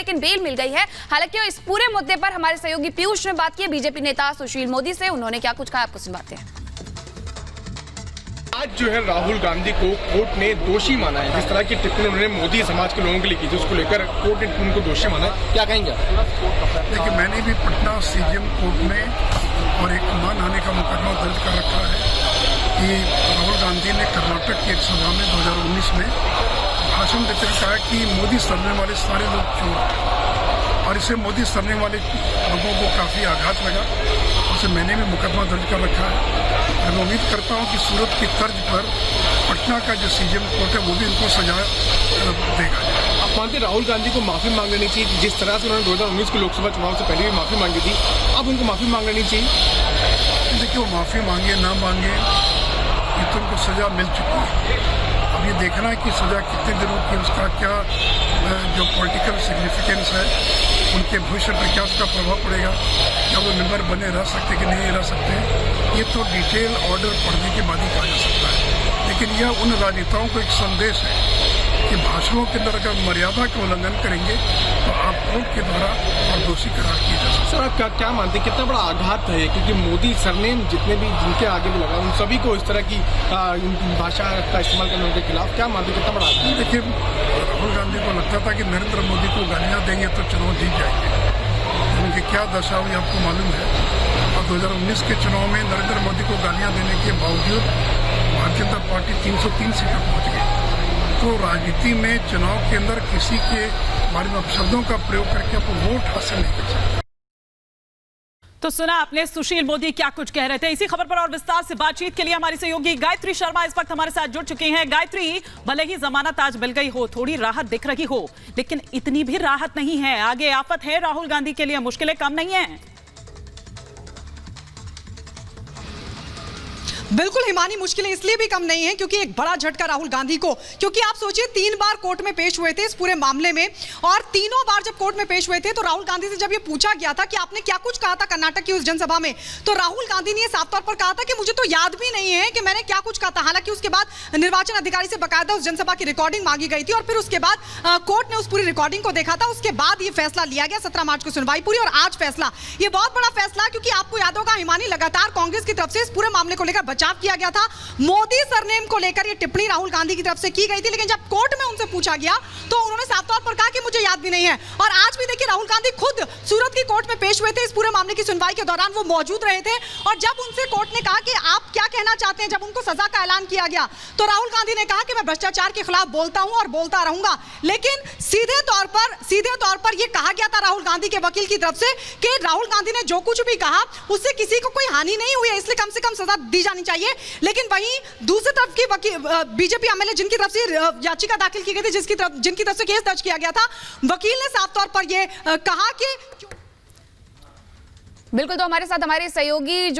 लेकिन बेल मिल गई है। हालांकि इस पूरे मुद्दे पर हमारे सहयोगी पीयूष ने बात की बीजेपी नेता सुशील मोदी से। उन्होंने क्या कुछ कहा, आपको सुनवाते हैं। आज जो है राहुल गांधी को कोर्ट ने दोषी माना है। जिस तरह की टिप्पणी उन्होंने मोदी समाज के लोगों के लिए की थी, उसको लेकर कोर्ट ने उनको दोषी माना है। क्या कहेंगे? देखिए, मैंने भी पटना सीजीएम कोर्ट में और एक मानहानि का मुकदमा दर्ज कर रखा है कि राहुल गांधी ने कर्नाटक की एक सभा में 2019 में भाषण देते हुए कहा कि मोदी सरने वाले सारे लोग चोर हैं, और इसे मोदी सरने वाले लोगों को काफ़ी आघात लगा। उसे मैंने भी मुकदमा दर्ज कर रखा है। और मैं उम्मीद करता हूं कि सूरत की तर्ज पर पटना का जो सीजीएम कोर्ट है वो भी उनको सजा देगा। आप मानते राहुल गांधी को माफी मांग लेनी चाहिए? जिस तरह से उन्होंने 2019 के लोकसभा चुनाव से पहले भी माफी मांगी थी, अब उनको माफी मांग लेनी चाहिए? देखिए, वो माफी मांगे ना मांगे, ये तो उनको सजा मिल चुकी है। अब ये देखना है कि सजा कितने दिनों की, उसका क्या जो पॉलिटिकल सिग्निफिकेंस है, उनके भविष्य पर क्या उसका प्रभाव पड़ेगा, क्या वो मेंबर बने रह सकते कि नहीं रह सकते, ये तो डिटेल ऑर्डर पढ़ने के बाद ही कहा जा सकता है। लेकिन यह उन राजनेताओं को एक संदेश है कि भाषणों के अंदर अगर मर्यादा का उल्लंघन करेंगे तो आप कोर्ट के द्वारा और दोषी करार किए जा सकते हैं। सर, आप क्या मानते हैं कितना बड़ा आघात है? क्योंकि मोदी सरनेम जितने भी जिनके आगे भी लगा, उन सभी को इस तरह की भाषा का इस्तेमाल करने के खिलाफ क्या मानते हैं, कितना बड़ा आघात? देखिए, राहुल गांधी को लगता था कि नरेंद्र मोदी को गालियां देंगे तो चुनाव जीत जाएंगे। उनकी क्या दशा हुई आपको मालूम है। और 2019 के चुनाव में नरेंद्र मोदी को गालियां देने के बावजूद भारतीय जनता पार्टी 303 सीटों पहुंच गई। तो राजनीति में चुनाव के अंदर किसी के बारे में अपशब्दों का प्रयोग करके आप वोट हासिल नहीं कर सकते। तो सुना आपने सुशील मोदी क्या कुछ कह रहे थे। इसी खबर पर और विस्तार से बातचीत के लिए हमारी सहयोगी गायत्री शर्मा इस वक्त हमारे साथ जुड़ चुकी हैं। गायत्री, भले ही जमानत आज मिल गई हो, थोड़ी राहत दिख रही हो, लेकिन इतनी भी राहत नहीं है। आगे आफत है राहुल गांधी के लिए, मुश्किलें कम नहीं है। बिल्कुल हिमानी, मुश्किलें इसलिए भी कम नहीं है क्योंकि एक बड़ा झटका राहुल गांधी को, क्योंकि आप सोचिए 3 बार कोर्ट में पेश हुए थे इस पूरे मामले में, और तीनों बार जब कोर्ट में पेश हुए थे तो राहुल गांधी से जब ये पूछा गया था कि आपने क्या कुछ कहा था कर्नाटक की उस जनसभा में, तो राहुल गांधी ने साफ तौर पर कहा था कि मुझे तो याद भी नहीं है कि मैंने क्या कुछ कहा था। हालांकि उसके बाद निर्वाचन अधिकारी से बकायदा उस जनसभा की रिकॉर्डिंग मांगी गई थी और फिर उसके बाद कोर्ट ने उस पूरी रिकॉर्डिंग को देखा था। उसके बाद ये फैसला लिया गया। 17 मार्च को सुनवाई पूरी और आज फैसला। ये बहुत बड़ा फैसला, क्योंकि आपको याद होगा हिमानी, लगातार कांग्रेस की तरफ से इस पूरे मामले को लेकर बचाव किया गया था। मोदी सरनेम को लेकर ये टिप्पणी राहुल गांधी की तरफ से की गई थी, लेकिन जब कोर्ट में उनसे पूछा गया तो उन्होंने साफ तौर पर कहा कि मुझे याद भी नहीं है। और आज भी देखिए, राहुल गांधी खुद सूरत की कोर्ट में पेश हुए थे। इस पूरे मामले की सुनवाई के दौरान वो मौजूद रहे थे और जब उनसे कोर्ट ने कहा कि आप क्या कहना चाहते हैं, जब उनको सजा का ऐलान किया गया तो राहुल गांधी ने कहा कि मैं भ्रष्टाचार के खिलाफ बोलता हूं और बोलता रहूंगा। लेकिन सीधे तौर पर यह कहा गया था राहुल गांधी के वकील की तरफ से कि राहुल गांधी ने जो कुछ भी कहा उससे किसी को कोई हानि नहीं हुई है, इसलिए कम से कम सजा दी जानी चाहिए। लेकिन वहीं दूसरी तरफ की बीजेपी एमएलए जिनकी तरफ से याचिका दाखिल की गई थी, जिनकी तरफ से केस दर्ज किया गया था, वकील ने साफ तौर पर यह कहा कि बिल्कुल, तो हमारे साथ हमारे सहयोगी